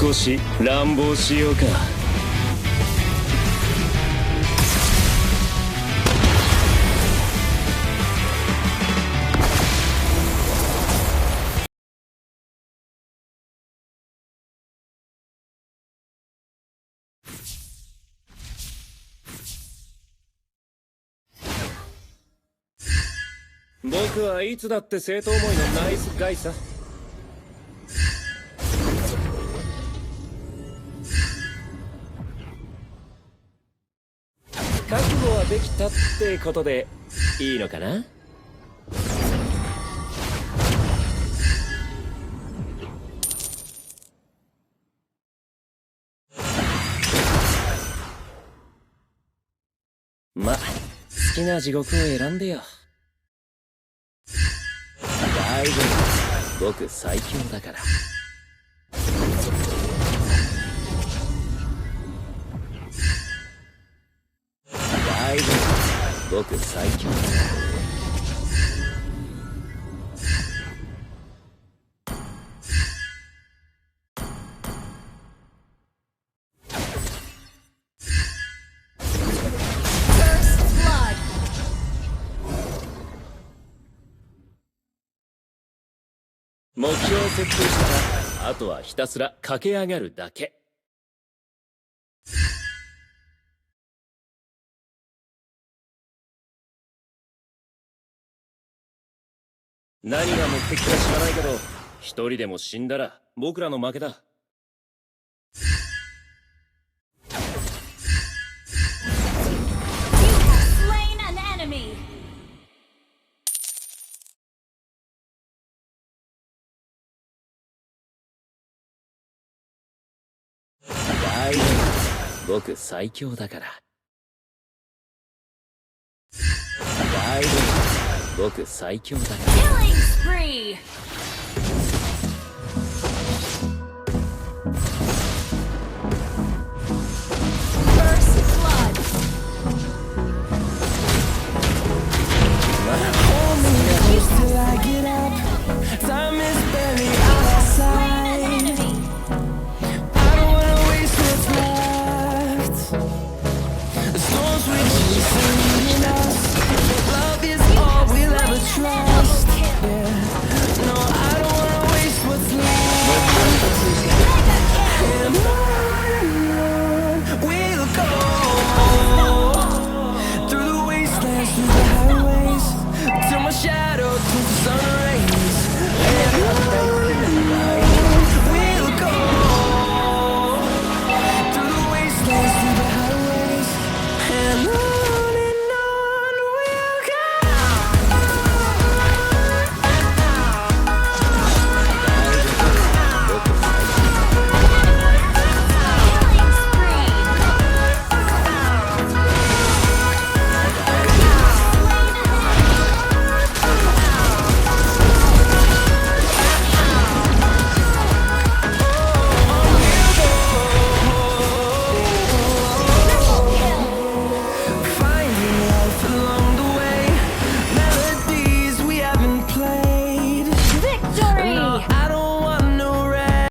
少し乱暴しようか。僕はいつだって生徒思いのナイスガイさ。覚悟はできたってことでいいのかな。ま、好きな地獄を選んでよ。大丈夫、僕最強だから。大丈夫、僕最強だから。目標を設定したらあとはひたすら駆け上がるだけ。何が目的か知らないけど、一人でも死んだら僕らの負けだ。大丈夫、僕最強だから。大丈夫、僕最強だから。